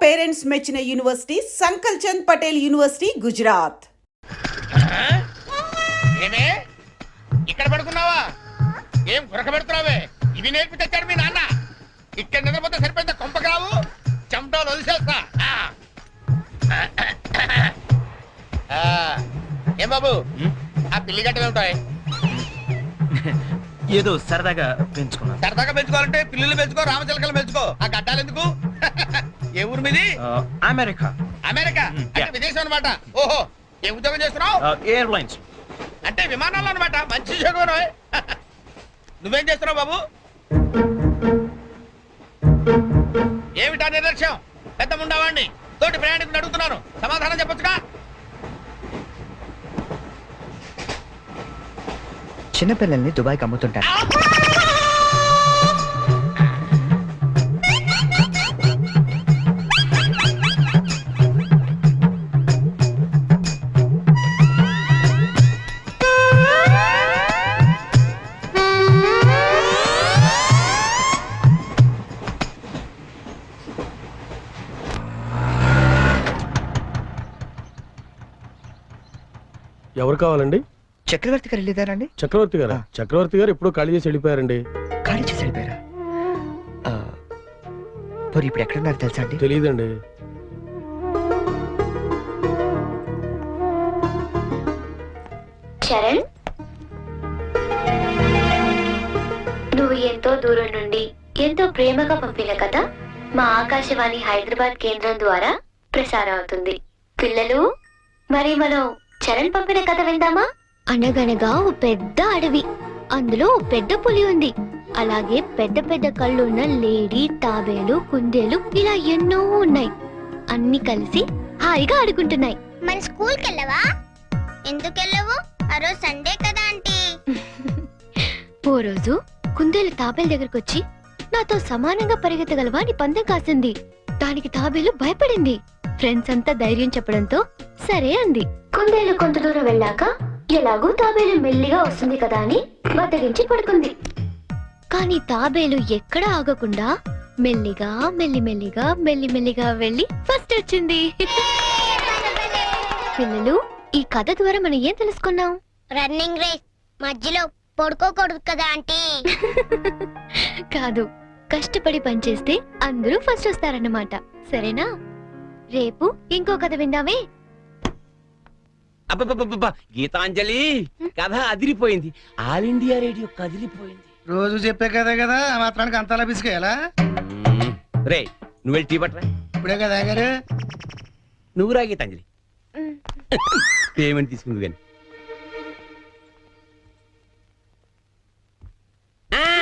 Parents మెచ్చిన university సంకల్ Chand Patel university Gujarat. ఏమే ఇక్కడ పడుకున్నావా? ఏం గురకబెడుతున్నావే? ఇవి నేర్పి తెచ్చాడు మీ నాన్న. ఇక్కడ నిద్రపోతే సరిపోయిందా? కొంపకావు చెమటలు వదిలేస్తా. ఏం బాబు ఆ పిల్లి గట్టలు ఉంటాయి? ఏదో సరదాగా పెంచుకున్నా. సరదాగా పెంచుకోవాలంటే పిల్లులు పెంచుకో, రామచిలకలు పెంచుకో. ఆ గడ్డాలు ఎందుకు? ఏ ఊరు మీది? అమెరికా. అమెరికా అంటే విదేశం అనమాట. ఓహో, ఏ ఉద్యోగం చేస్తున్నావు? ఎయిర్లైన్స్ అంటే విమానాలు అనమాట. మంచి ఉద్యోగం. నువ్వేం చేస్తున్నావు బాబు? ఏమిటా నిర్లక్ష్యం? పెద్ద ఉండవాడిని తోటి ప్రయాణికుని అడుగుతున్నాను, సమాధానం చెప్పొచ్చుగా. చిన్నపిల్లల్ని దుబాయ్కి అమ్ముతుంటారు. ఎవరు కావాలండి? చక్రవర్తి గారు వెళ్ళేదారండి? చక్రవర్తి గారు? చక్రవర్తి గారు ఎప్పుడో ఖాళీ చేసి వెళ్ళిపోయారండి. ఖాళీ చేసి వెళ్ళిపోయారా? మరి ఇప్పుడు ఎక్కడున్నారు తెలుసా అండి? తెలియదండి. చరణ్, నువ్వు ఎంతో దూరం నుండి ఎంతో ప్రేమగా పంపిన కథ మా ఆకాశవాణి హైదరాబాద్ కేంద్రం ద్వారా ప్రసారం అవుతుంది. పిల్లలు, మరి మనం చరణ్ పంపిన కథ విందామా? అనగనగా ఓ పెద్ద అడవి, అందులో ఓ పెద్ద పులి ఉంది. అలాగే పెద్ద పెద్ద కళ్ళున్న లేడీ, తాబేలు, కుందేలు ఇలా ఎన్నో ఉన్నాయి. అన్ని కలిసి హాయిగా ఆడుకుంటున్నాయి. మన స్కూల్ కెళ్ళవా? ఎందుకు వెళ్ళవు? ఆ రోజు సండే కదా ఆంటీ. ఓ రోజు కుందేలు తాబేలు దగ్గరకు వచ్చి, నాతో సమానంగా పరిగెత్తగలవా అని పందెం కాసింది. దానికి తాబేలు భయపడింది. ఫ్రెండ్స్ అంతా ధైర్యం చెప్పడంతో సరే అంది. కుందేలు కొంత దూరం వెళ్ళాక ఎలాగూ తాబేలు మెల్లిగా వస్తుంది కదా అని బద్దగించి పడుకుంది. కానీ తాబేలు ఎక్కడా ఆగకుండా మెల్లిగా మెల్లిమెల్లిగా మెల్లిమెల్లిగా వెళ్ళి ఫస్ట్ వచ్చింది. పిల్లలు, ఈ కథ ద్వారా మనం ఏం తెలుసుకున్నాం? రన్నింగ్ రేస్ మధ్యలో పడుకోకూడదు కదా ఆంటీ. కాదు, కష్టపడి పనిచేస్తే అందరూ ఫస్ట్ వస్తారన్నమాట. సరేనా? రేపు ఇంకో కథ విందామే. అబ్బబ్బబ్బబ్బా, గీతాంజలి కథ అదిరిపోయింది. ఆల్ ఇండియా రేడియో కదిలిపోయింది. రోజు చెప్పే కదే కదా, ఆ మాత్రానికి అంతలా బిసికేయాలా? రే, నువ్వు వెళ్ళి టీ పట్టరా. ఇప్పుడే కదా గారు. నువ్వు రా గీతాంజలి. పేమెంట్ తీసుకుంది కానీ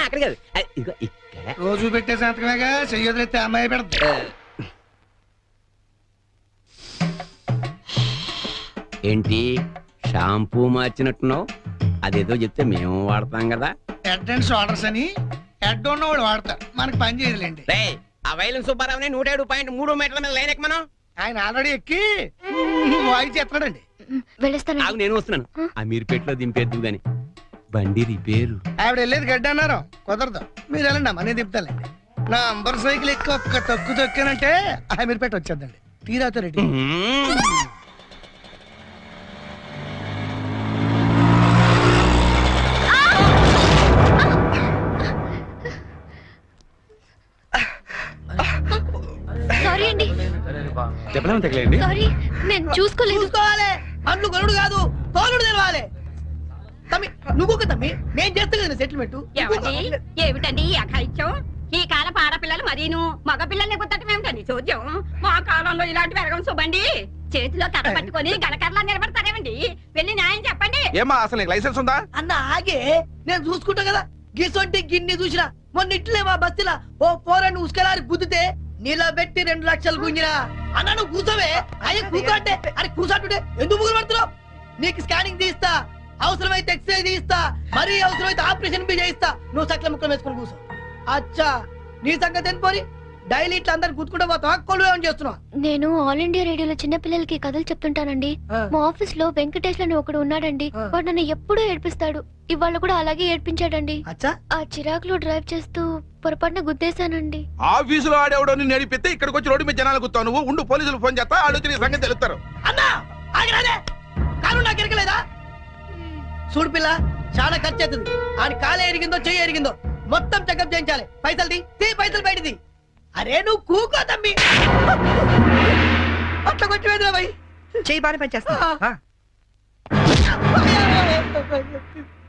అక్కడ కాదు, ఇదిగో ఇక్కడ. రోజు పెట్టే సంతకమేగా, చెయ్యొదిలేస్తే అమ్మాయి పెడతా. ఏంటి షాంపూ మార్చినట్టున్నావు? అదేదో చెప్తే మేము వాడతాం కదా. హెడ్ అండ్ షోల్డర్స్ అని హెడ్ ఉన్నవాడు వాడతారు, మనకి పని చేయలేండి. రే, ఆ వైలెన్స్ సుబ్బారావుని 107.3 మీటర్ల మీద లైన్ ఎక్కమను. ఆయన ఆల్రెడీ ఎక్కి వాయిస్ ఎత్తడండి. ఆగు, నేను వస్తున్నాను. ఆ మీరు పెట్లో దింపేద్దు గాని. బండి రిపేరు. ఆవిడ వెళ్ళేది గడ్డ అన్నారు, కుదరదు. మీరు వెళ్ళండి అమ్మా, నేను దింపుతానండి. నా అంబర్ సైకిల్ ఎక్కి ఒక్క తొక్కు తొక్కానంటే ఆ మీరు పెట్టి వచ్చేద్దండి. తీరాతో రెడ్డి. సారీ అండి, చెప్పలేము తగలేండి. సారీ, నేను చూసుకోలేదు. చూసుకోవాలి, అండ్లు కొనుడు కాదు, తోలుడు తెలవాలి. తమ్మి నువ్వు తమ్మి, నేను చేస్తా కదా సెటిల్మెంట్. ఏమిటండి ఈ అఘాయిత్యం? ఈ కాలపు ఆడపిల్లలు మరీను మగ పిల్లల్ని గుర్తటం ఏమిటండి చూద్దాం? మా కాలంలో ఇలాంటి వెరగం చూబండి. చేతిలో కథ పట్టుకొని గడకరలా నిలబడతారేమండి? వెళ్ళి న్యాయం చెప్పండి. ఏమా అసలు నీకు లైసెన్స్ ఉందా? అన్న ఆగే, నేను చూసుకుంటా కదా. గిసొంటి గిన్ని చూసినా మొన్న ఇట్లే మా బస్సులా ఓ పోరని ఉసుకలారి గుద్దితే నిలబెట్టి 2 లక్షలు గుంజినా. అన్న నువ్వు కూర్చోవే. అయ్యే కూర్చోంటే అరే కూర్చోంటుంటే ఎందుకు ముగ్గురు పడుతున్నావు? నీకు స్కానింగ్ తీస్తా, అవసరమైతే ఎక్స్రే తీస్తా, మరీ అవసరమైతే ఆపరేషన్ బి చేయిస్తా. నువ్వు సకల ముక్కలు వేసుకుని కూర్చో. అచ్చా, నీ సంగతి ఎంత పోని. డైలీ ఇట్లా అందరు గుర్తుకుంటూ పోతావా కొలువేం చేస్తున్నావు? నేను ఆల్ ఇండియా రేడియోలో చిన్న పిల్లలకి కథలు చెప్తుంటానండి. మా ఆఫీస్ లో వెంకటేష్ అని ఒకడు ఉన్నాడండి. వాడు నన్ను ఎప్పుడూ ఏడ్పిస్తాడు. ఇవాళ కూడా అలాగే ఏడ్పించాడండి. అచ్చా ఆ చిరాకులో డ్రైవ్ చేస్తూ పొరపాటున గుద్దేశానండి. ఆఫీసులో ఆడేవాడు నిన్ను నడిపితే ఇక్కడికి వచ్చి రోడ్డు మీద జనాలు గుర్తావు. నువ్వు ఉండు, పోలీసులు ఫోన్ చేస్తా, ఆలోచన నీ సంగతి తెలుస్తారు. అన్నా ఆగిరాదే కారు నాకు ఎరకలేదా? చూడు పిల్ల, చాలా ఖర్చు అవుతుంది. ఆడి కాలే ఎరిగిందో చెయ్యి ఎరిగిందో మొత్తం చెకప్ చేయించాలి. పైసలు తీ పైసలు బయటది. అరే నువ్వు కూకో తమ్మి, అట్లా కొంచెం ఎదురా భయ్. చెయ్యి బాగానే పనిచేస్తా.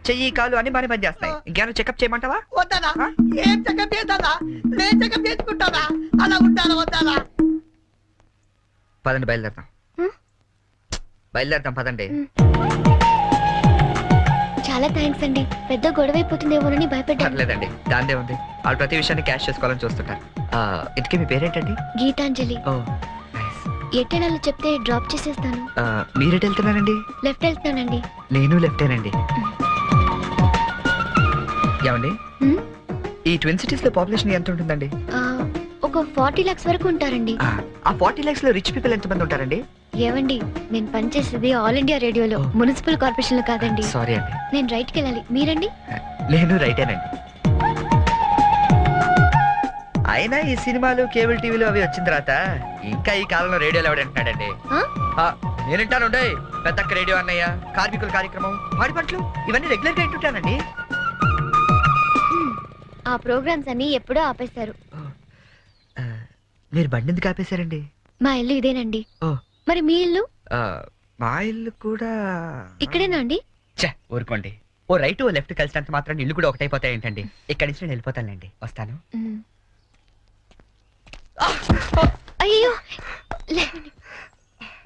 చెయ్యి కాలు అన్ని బాగానే పనిచేస్తాయి. ఇంకేమైనా చెకప్ చేయమంటావా? వద్దానా? ఏం చెకప్ చేస్తానా? నేను చెకప్ చేసుకుంటానా? అలా ఉంటానా వద్దానా? పదండి బయలుదేరదాం. పదండి. చాలా థ్యాంక్స్ అండి. పెద్ద గొడవ అయిపోతుందేమోనని భయపడ్డాను. పర్లేదండి, దాందే ఉంది. వాళ్ళు ప్రతి విషయాన్ని క్యాష్ చేసుకోవాలని చూస్తుంటారు. ఇంతకీ మీ పేరేంటండి? గీతాంజలి. ఓ ఎట్టెనాలో చెప్తే డ్రాప్ చేసేస్తాను. మీరెటు వెళ్తున్నారండి? లెఫ్ట్ వెళ్తానండి. నేను లెఫ్టేనండి. ఏమండి, ఈ ట్విన్ సిటీస్ లో పాపులేషన్ ఎంత ఉంటుందండి? ఒక 40 lakhs వరకు ఉంటారండి. ఆ 40 lakhs లో రిచ్ పీపుల్ ఎంత మంది ఉంటారండి? ఏవండి, నేను పనిచేసేది ఆల్ ఇండియా రేడియోలో, మున్సిపల్ కార్పొరేషన్ లో కాదండి. సారీ అండి. నేను రైట్ కి వెళ్ళాలి. మీరండి? నేను రైటేనండి. అయినా ఈ సినిమాలు కేబుల్ టీవీలు అవి వచ్చిన తర్వాత ఇంకా ఈ కాలంలో రేడియోలో ఎవడంటున్నాడండి? నేనంటాను పెద్దక్క రేడియో అన్నయ్య, కార్మికుల కార్యక్రమం, పాడి పంటలు ఇవన్నీ రెగ్యులర్ గా వింటుంటానండి. ఆ ప్రోగ్రామ్స్ అన్ని ఎప్పుడో ఆపేశారు. మీరు బండి ఎందుకు ఆపేశారండి? మా ఇల్లు ఇదేనండి. మరి మీ ఇల్లు? మా ఇల్లు కూడా ఇక్కడేనా అండి? ఊరుకోండి. ఓ రైట్ ఓ లెఫ్ట్ కలిసినంత మాత్రం ఇల్లు కూడా ఒకటైపోతాయి ఏంటండి? ఇక్కడి నుంచి నేను వెళ్ళిపోతానండి. వస్తాను. అయ్యో లేవండి.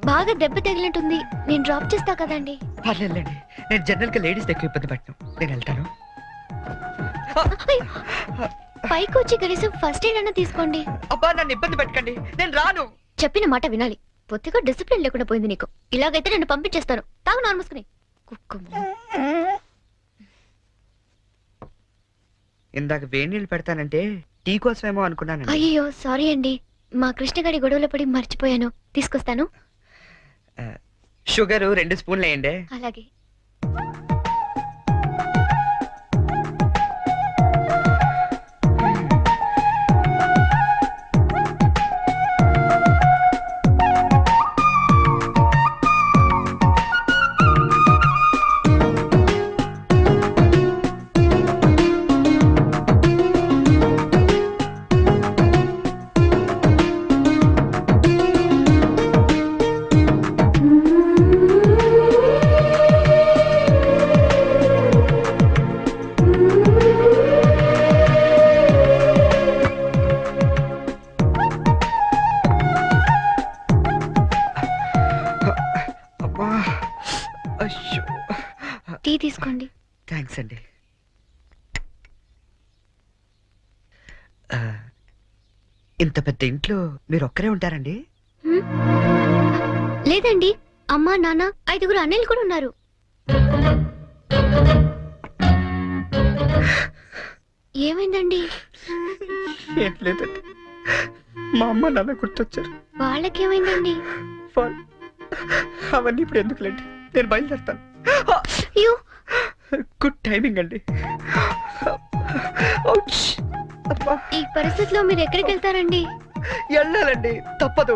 బాగా దెబ్బ తగిలినట్టుంది. నేను డ్రాప్ చేస్తా కదండి. పర్లేదండి, నేను జనరల్ గా లేడీస్ ఎక్కువ ఇబ్బంది పట్టను. నేను వెళ్తాను. పైకి వచ్చి కనీసం ఫస్ట్ ఎయిడ్ అన్న తీసుకోండి. అబ్బా నన్ను ఇబ్బంది పెట్టకండి, నేను రాను. చెప్పిన మాట వినాలి. పొత్తిగా డిసిప్లిన్ లేకుండా పోయింది నీకు. ఇలాగైతే నన్ను పంపించేస్తాను. తాగు నాన్న మూసుకుని. ఇందాక వేడి నీళ్ళు పెడతానంటే టీ కోసమేమో అనుకున్నాను. అయ్యో సారీ అండి. మా కృష్ణగాడి గొడవలో పడి మర్చిపోయాను. తీసుకొస్తాను. షుగర్ 2 స్పూన్లు వేయండి. అలాగే. టీ తీసుకోండి. థ్యాంక్స్ అండి. ఇంత పెద్ద ఇంట్లో మీరు ఒక్కరే ఉంటారండి? లేదండి, అమ్మా నాన్న 5 అన్నయ్యలు కూడా ఉన్నారు. ఏమైందండి? ఏం లేదండి, మా అమ్మ నాన్న గుర్తొచ్చారు. వాళ్ళకేమైందండి? అవన్నీ ఇప్పుడు ఎందుకులేండి, నేను బయలుదేరుతాను. అయ్యో గుడ్ టైమింగ్ అండి. ఈ పరిస్థితిలో మీరు ఎక్కడికి వెళ్తారండి? వెళ్ళాలండి, తప్పదు.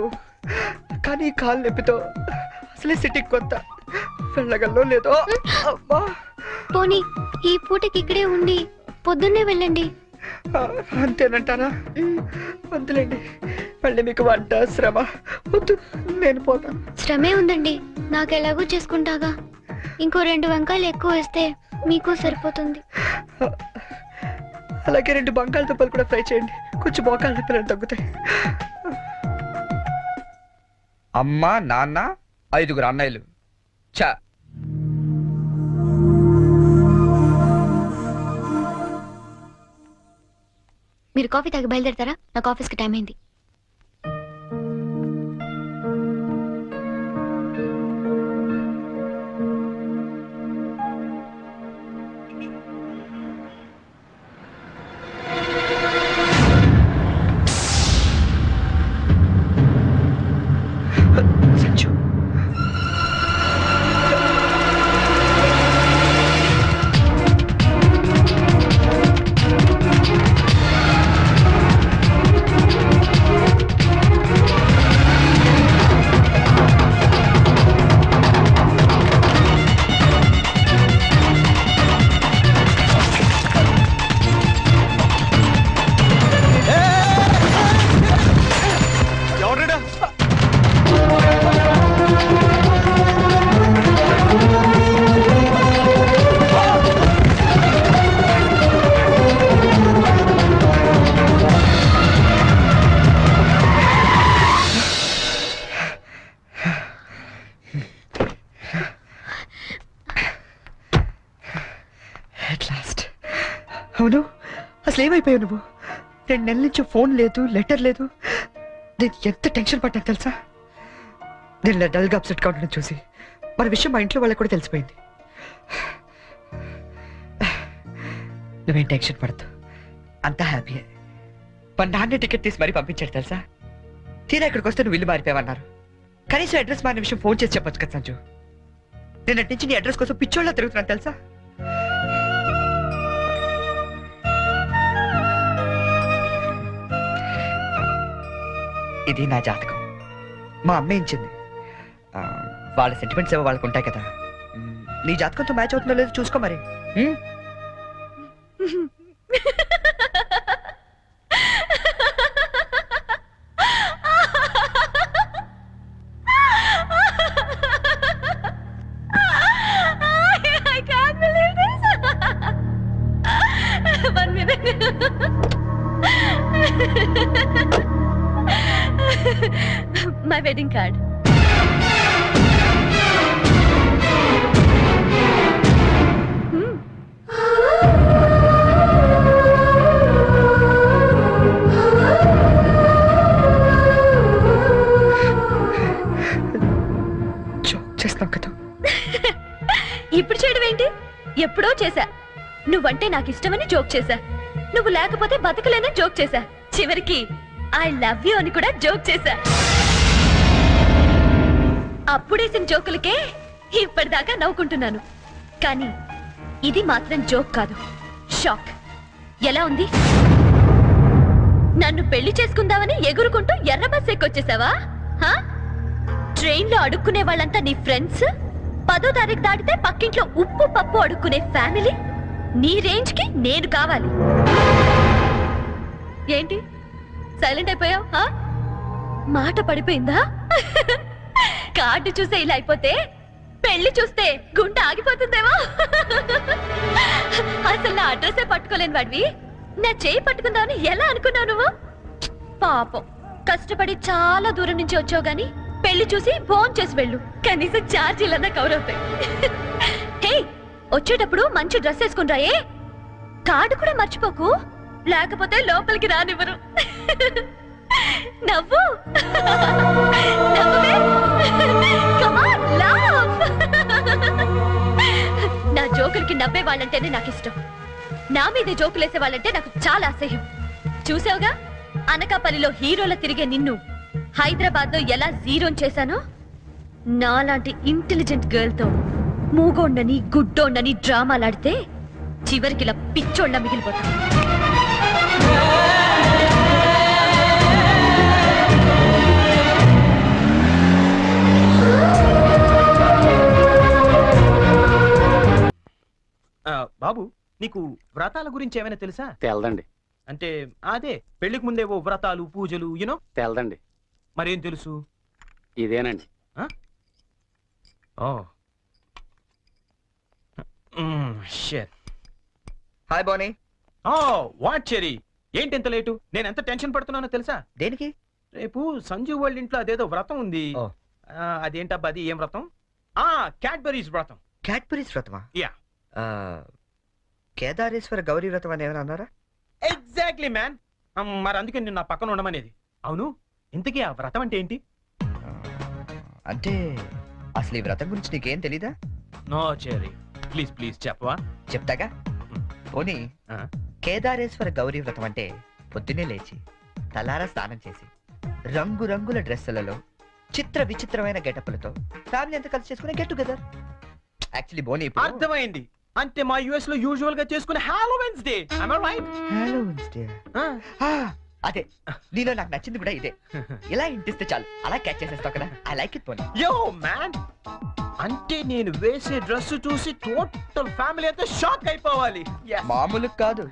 కానీ కాలు నొప్పితో అసలే సిటీకి కొత్త, వెళ్ళగల్లో లేదో. పోనీ ఈ పూటకి ఇక్కడే ఉండి పొద్దున్నే వెళ్ళండి. అంతేనంటారా? వద్దులేండి, మళ్ళీ మీకు వంట శ్రమ వద్దు, నేను పోతాను. శ్రమే ఉందండి, నాకు ఎలాగో చేసుకుంటాగా. ఇంకో 2 వంకాయలు ఎక్కువ వేస్తే మీకు సరిపోతుంది. అలాగే 2 బంగాళదుంపలు కూడా ఫ్రై చేయండి, కొంచెం మోకాళ్ళ నొప్పులు తగ్గుతాయి. అమ్మ నాన్న 5 అన్నయ్యలు. చా మీరు కాఫీ తాగి బయలుదేరతారా? నాకు ఆఫీస్కి టైం అయింది. అవును, అసలు ఏమైపోయావు నువ్వు? 2 నెలల నుంచి ఫోన్ లేదు, లెటర్ లేదు. నేను ఎంత టెన్షన్ పడ్డాను తెలుసా? నేను ఇలా డల్గా అప్సెట్గా ఉండడం చూసి మన విషయం మా ఇంట్లో వాళ్ళకి కూడా తెలిసిపోయింది. నువ్వేం టెన్షన్ పడద్దు, అంతా హ్యాపీయే. మా నాన్న టికెట్ తీసి మరీ పంపించాడు తెలుసా? తీరా ఇక్కడికి వస్తే నువ్వు ఇల్లు మారిపోయావన్నారు. కనీసం అడ్రస్ మారిన విషయం ఫోన్ చేసి చెప్పొచ్చు కదా సంజు. నేను అటు నుంచి నీ అడ్రస్ కోసం పిచ్చోళ్ళ తిరుగుతున్నాను తెలుసా? ఇది నా జాతకం, మా అమ్మ ఇచ్చింది. వాళ్ళ సెంటిమెంట్స్ ఏవో వాళ్ళకు ఉంటాయి కదా. నీ జాతకంతో మ్యాచ్ అవుతుందో లేదో చూసుకో మరి. My wedding card. చేస్తాం కదా. ఇప్పుడు చేయడం ఏంటి? ఎప్పుడో చేశా. నువ్వంటే నాకు ఇష్టమని జోక్ చేశా. నువ్వు లేకపోతే బతకలేనని జోక్ చేశా. చివరికి ఐ లవ్ యూ అని కూడా జోక్ చేశా. అప్పుడేసిన జోకులకే ఇప్పటిదాకా నవ్వుకుంటున్నాను. కానీ ఇది మాత్రం జోక్ కాదు, షాక్. ఎలా ఉంది? నన్ను పెళ్లి చేసుకుందామని ఎగురుకుంటూ ఎర్ర బస్ ఎక్కొచ్చేసావా? ట్రైన్ లో అడుక్కునే వాళ్ళంతా నీ ఫ్రెండ్స్, 10వ తారీఖు దాటితే పక్కింట్లో ఉప్పు పప్పు అడుక్కునే ఫ్యామిలీ. నీ రేంజ్ కి నేను కావాలి. ఏంటి సైలెంట్ అయిపోయావు? మాట పడిపోయిందా? కార్డు చూసే ఇలా అయిపోతే పెళ్లి చూస్తే గుండె ఆగిపోతుందేమో. అసలు నా అడ్రస్సే పట్టుకోలేని వాడివి నా చేయి పట్టుకుందామని ఎలా అనుకున్నావు నువ్వు? పాపం, కష్టపడి చాలా దూరం నుంచి వచ్చావు గాని పెళ్లి చూసి ఫోన్ చేసి వెళ్ళు, కనీసం ఛార్జీలన్నా కవర్ అవుతాయి. హే, వచ్చేటప్పుడు మంచి డ్రెస్ వేసుకుని రాయే. కార్డు కూడా మర్చిపోకు, లేకపోతే లోపలికి రానివ్వరు. నవ్వు, నవ్వే. Come on, laugh. నా జోకులకి నవ్వే వాళ్ళంటేనే నాకు ఇష్టం. నా మీద జోకులేసే వాళ్ళంటే నాకు చాలా అసహ్యం. చూసావుగా, అనకాపల్లిలో హీరోల తిరిగే నిన్ను హైదరాబాద్ లో ఎలా జీరోన్ చేశానో. నాలాంటి ఇంటెలిజెంట్ గర్ల్ తో మూగోండని గుడ్డోండని డ్రామాలాడితే చివరికి ఇలా పిచ్చోళ్ళ మిగిలిపోతా. బాబు, నీకు వ్రతాల గురించి ఏమైనా తెలుసా? తెల్దండి. అంటే అదే పెళ్లికి ముందేవో వ్రతాలు పూజలు యూనో. తెల్దండి. మరేం తెలుసు? ఇదేనండి. హాయ్ బోనీ. వాట్ చెరీ, ఏంటి ఎంత లేటు? నేను ఎంత టెన్షన్ పడుతున్నానో తెలుసా? దేనికి? రేపు సంజు వాళ్ళ ఇంట్లో అదేదో వ్రతం ఉంది. అదేంటబ్బా, అది ఏం వ్రతం? క్యాడ్బరీస్ వ్రతం. క్యాడ్బరీస్ వ్రతమా? యా. కేదారేశ్వర గౌరీ వ్రతం అని ఏమైనా అన్నారా? Exactly man. మరి అందుకే నేను నా పక్కన ఉండమనేది. అవును, ఇంతకీ ఆ వ్రతం అంటే ఏంటి? అంటే అసలు ఈ వ్రతం గురించి నీకేం తెలీదా? నో చెరీ, ప్లీజ్ ప్లీజ్ చెప్పవా? చెప్తాగా. పోనీ, కేదారేశ్వర గౌరీ వ్రతం అంటే పొద్దున్నే లేచి తలారా స్నానం చేసి రంగురంగుల డ్రెస్సులలో చిత్ర విచిత్రమైన గెటప్లతో ఫ్యామిలీ అంతా కలిసి చేసుకునే గెట్ టుగెదర్. యాక్చువల్లీ బోనీ, అర్థమైంది. అంటే మా యుఎస్ లో యూజువల్ గా చేసుకునే Halloweens day. Am I right? Halloweens day. అదే, నీలో నాకు నచ్చింది కూడా ఇదే. ఇలా ఇంటిస్తే చాలు అలా క్యాచ్ చేసేస్తావు కదా. ఐ లైక్ ఇట్ పోనీ. యో మ్యాన్, అంటే నేను వేసే డ్రెస్ చూసి టోటల్ ఫ్యామిలీ అంతా షాక్ అయిపోవాలి. మామూలు కాదు.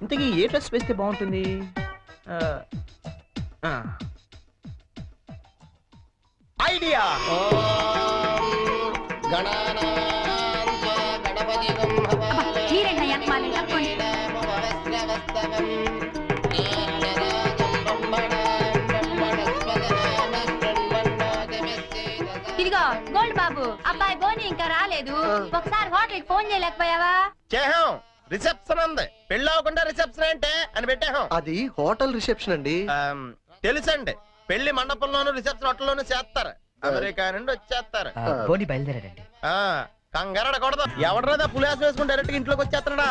ఇంతకీ ఏ డ్రెస్ వేస్తే బాగుంటుంది? ఐడియా. ఇదిగో గోల్డ్ బాబు, అబ్బాయి బోని ఇంకా రాలేదు. ఒకసారి హోటల్ ఫోన్ చేయలేకపోయావా? చేహాం, రిసెప్షన్ ఉంది. పెళ్లి అవ్వకుండా రిసెప్షన్ అంటే అని పెట్టాం. అది హోటల్ రిసెప్షన్ అండి. తెలుసండి, పెళ్లి మండపంలోను రిసెప్షన్ హోటల్లోనూ చేస్తారు. అమెరికా నుండి వచ్చేస్తారు. పోనీ బయలుదేరాడండి. కంగారడకూడదు. ఎవడరా పులిహాసం వేసుకుని డైరెక్ట్ ఇంట్లోకి వచ్చేస్తాడా?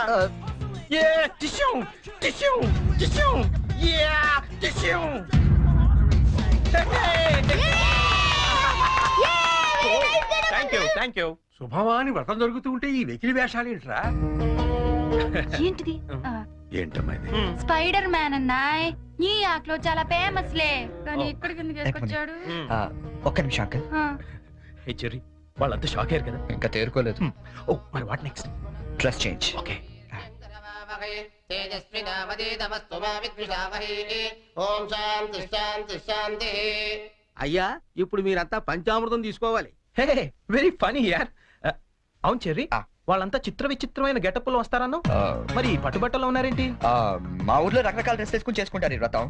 Thank you. శుభవాని వ్రతం జరుగుతూ ఉంటే ఈ వెకిలి వేషాలు ఏంట్రా? ఏంటిది ఏంటమ్మా ఇది? స్పైడర్ మ్యాన్ అన్నాయ్. ఈ ఆటలో చాలా ఫేమస్ లే, కానీ ఇక్కడ కింద చేసుకొచ్చాడు. ఒక్క నిమిషం అంకల్. హే చెర్రీ, వాళ్ళంతా షాక్ అయ్యారు కదా. ఇంకా తేరుకోలేదు. ఓ మరి what next? Dress change. Okay. అయ్యా ఇప్పుడు మీరంతా పంచామృతం తీసుకోవాలి. హే వెరీ ఫనీ యార్. అవును చెర్రీ, వాళ్ళంతా చిత్ర విచిత్రమైన గెటప్ లో వస్తారన్నా. మరి పట్టుబట్టలో ఉన్నారేంటి? మా ఊర్లో రకరకాల డ్రెస్ వేసుకుని చేసుకుంటారు ఈ వ్రతం.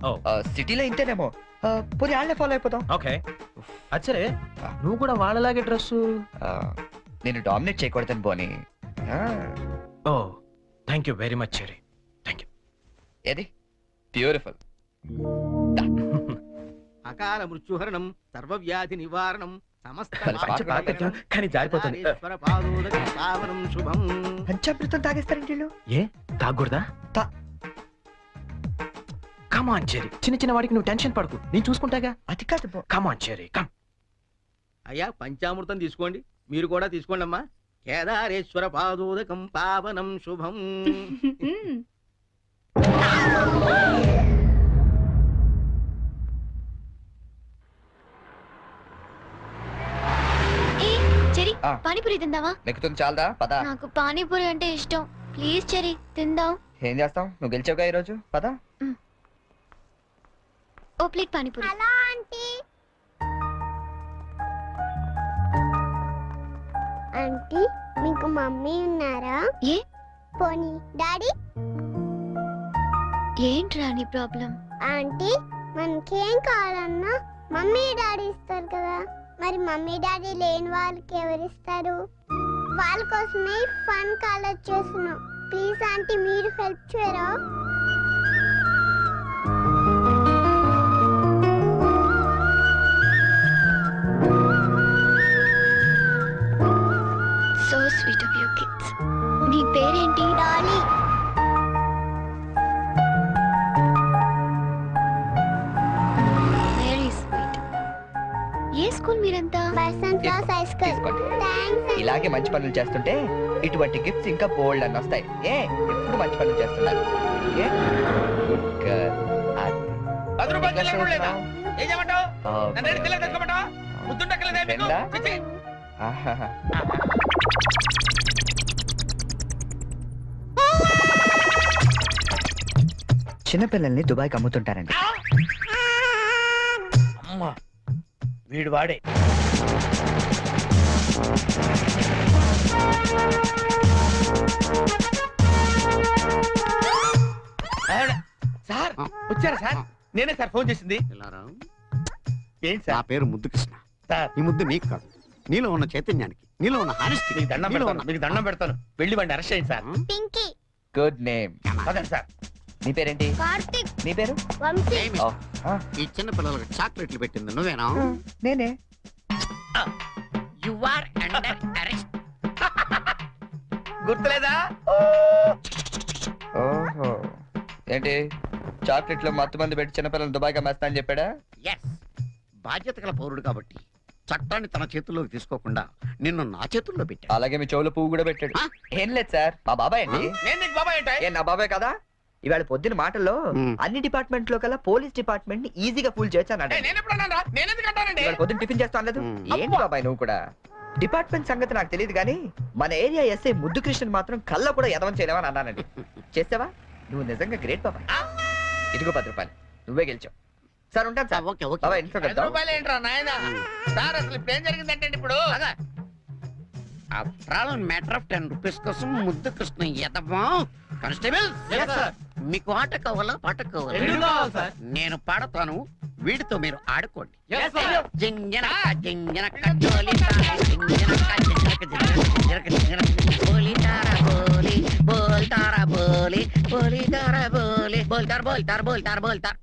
సిటీలో ఇంతేనేమో. పోనీ వాళ్ళే ఫాలో అయిపోతాం. ఓకే. అచ్చరే, నువ్వు కూడా వాళ్ళలాగే డ్రెస్. నేను డామినేట్ చేయకూడదని పోనీ. Oh thank you very much Cherry. Thank you. ఏది బ్యూటిఫుల్. అకాల మృత్యుహరణం, సర్వవ్యాధి నివారణం, కానీ జారిపోతుంది. శుభం. పంచామృతం తాగేస్తారండి వీళ్ళు. ఏ తాగకూడదా? కమాన్ చెర్రీ, చిన్న చిన్న వాడికి నువ్వు టెన్షన్ పడకు, నేను చూసుకుంటాగా. అది కాదు. కమాన్ చెర్రీ, కమ్. అయ్యా పంచామృతం తీసుకోండి, మీరు కూడా తీసుకోండి అమ్మా. కేదారేశ్వర పాదోదకం పావనం శుభం. చెరి పానీపూరి తిందావా? నెక్కుతుంది చాలదా? పద. నాకు పానీపూరి అంటే ఇష్టం. ప్లీజ్ చెరి తిందాం. ఏం చేస్తాం, నువ్వు గెలిచావుగా ఈ రోజు. పద. ఓ ప్లేట్ పానీపూరి. ఆంటీ మీకు మమ్మీ ఉన్నారా? ఏ పోనీ డాడీ? ఏంట్రా నీ ప్రాబ్లం? ఆంటీ మనకేం కావాలన్నా మమ్మీ డాడీ ఇస్తారు కదా, మరి మమ్మీ డాడీ లేని వాళ్ళకి ఎవరిస్తారు? వాళ్ళ కోసమే ఫన్ కాలేజ్ చేస్తున్నాం. ప్లీజ్ ఆంటీ మీరు హెల్ప్ చేయరా? So sweet of your kids. నీ పేరేంటి? డాలీ. Very sweet. ఏ స్కూల్ మీరంతా? బసంత్ రాస్ హై స్కూల్. తీసుకోండి. థాంక్స్. ఇలాగే మంచి పనులు చేస్తుంటే ఇటువంటి గిఫ్ట్స్ ఇంకా బోల్డ్ అని వస్తాయి. ఎప్పుడు మంచి పనులు చేస్తున్నారు. ఏ? Good girl. అది. 10 రూపాయలు చెల్లెడు లేదా? ఏం చేయమంటావు? ఆ, నన్ను ఏడు తెల్లగా తెచ్చుకోమంటావా? ముద్దుండక్కలేదా మీకు? రెండా? చిచ్చి. ఆహాహా. చిన్నపిల్లల్ని దుబాయ్కి అమ్ముతుంటారండి. అమ్మా వీడు వాడే. సార్ వచ్చారా సార్? నేనే సార్ ఫోన్ చేసింది. ఏంటి నా సార్? పేరు ముద్దు కృష్ణ. సార్ ఈ ముద్దు నీకు కాదు, నీలో ఉన్న చైతన్యానికి, నీలో ఉన్న హానెస్టీ. మీకు దండం పెడతాను, మీకు దండం పెడతాను. వెళ్ళి వాడిని అరెస్ట్ చేయండి సార్. పింకీ. Good name. అదండి సార్. నీ పేరేంటి? కార్తిక్. నీ పేరు? వంశీ. ఓ, ఆ, ఈ చిన్న పిల్లలకు చాక్లెట్లు పెట్టింది నువ్వేనా? నేనే. You are under arrest. గుర్తులేదా? ఓహో, ఏంటి చాక్లెట్లు మత్తు మంది పెట్టి చిన్నపిల్లలు దుబాయ్కి అమ్మేస్తా అని చెప్పాడా? ఎస్, బాధ్యత గల పౌరుడు కాబట్టి చట్టాన్ని తన చేతుల్లోకి తీసుకోకుండా నిన్ను నా చేతుల్లో పెట్టా. అలాగే మీ చెవులో పువ్వు కూడా పెట్టాడు. ఏం లేదు సార్, మా బాబాయ్ అండి. నేను నీకు బాబాయ్ ఏంటి? ఏ నా బాబాయ్ కదా? ఇవాళ పొద్దున మాటల్లో అన్ని డిపార్ట్మెంట్ లో కల్లా పోలీస్ డిపార్ట్మెంట్ ని ఈజీగా ఫుల్ చేయొచ్చు అన్నాడు. నేను ఎప్పుడు అన్నారా? నేను ఎందుకు అంటానండి? ఇవాళ పొద్దున టిఫిన్ చేస్తా అనలేదు. ఏంటి బాబాయ్ నువ్వు కూడా? డిపార్ట్మెంట్ సంగతి నాకు తెలియదు కానీ మన ఏరియా ఎస్ఐ ముద్దు కృష్ణ మాత్రం కళ్ళ కూడా ఎదవం చేయలేవని అన్నానండి. చేసావా? నువ్వు నిజంగా గ్రేట్ బాబాయ్. ఇదిగో 10 రూపాయలు, నువ్వే గెలిచావు. సార్ ఉంటాను సార్. Okay okay. బాబాయ్ ఇంట్లో 5 కలుద్దాం. రూపాయలు ఏంట్రా నాయనా? సార్ అసలు ఇప్పుడు ఏం జరిగిందంటే ఇప్పుడు మ్యాటర్ ఆఫ్ 10 రూపీస్ కోసం ముద్దు కృష్ణ ఎదవా. కానిస్టేబుల్ మీకు ఆట కావాలా పాట ఎందుకు కావాలా? కావాలి సార్? నేను పాడతాను, వీడితో మీరు ఆడుకోండి. Yes, sir. జింజనక జింజనక జోలితార, జింజనక జింజనక జింజనక జింజనక జింజనక బోలితార బోలి బోల్తార బోలి తారా బోలి బోల్తార్ బోల్తార్ బోల్తార్ బోల్తార్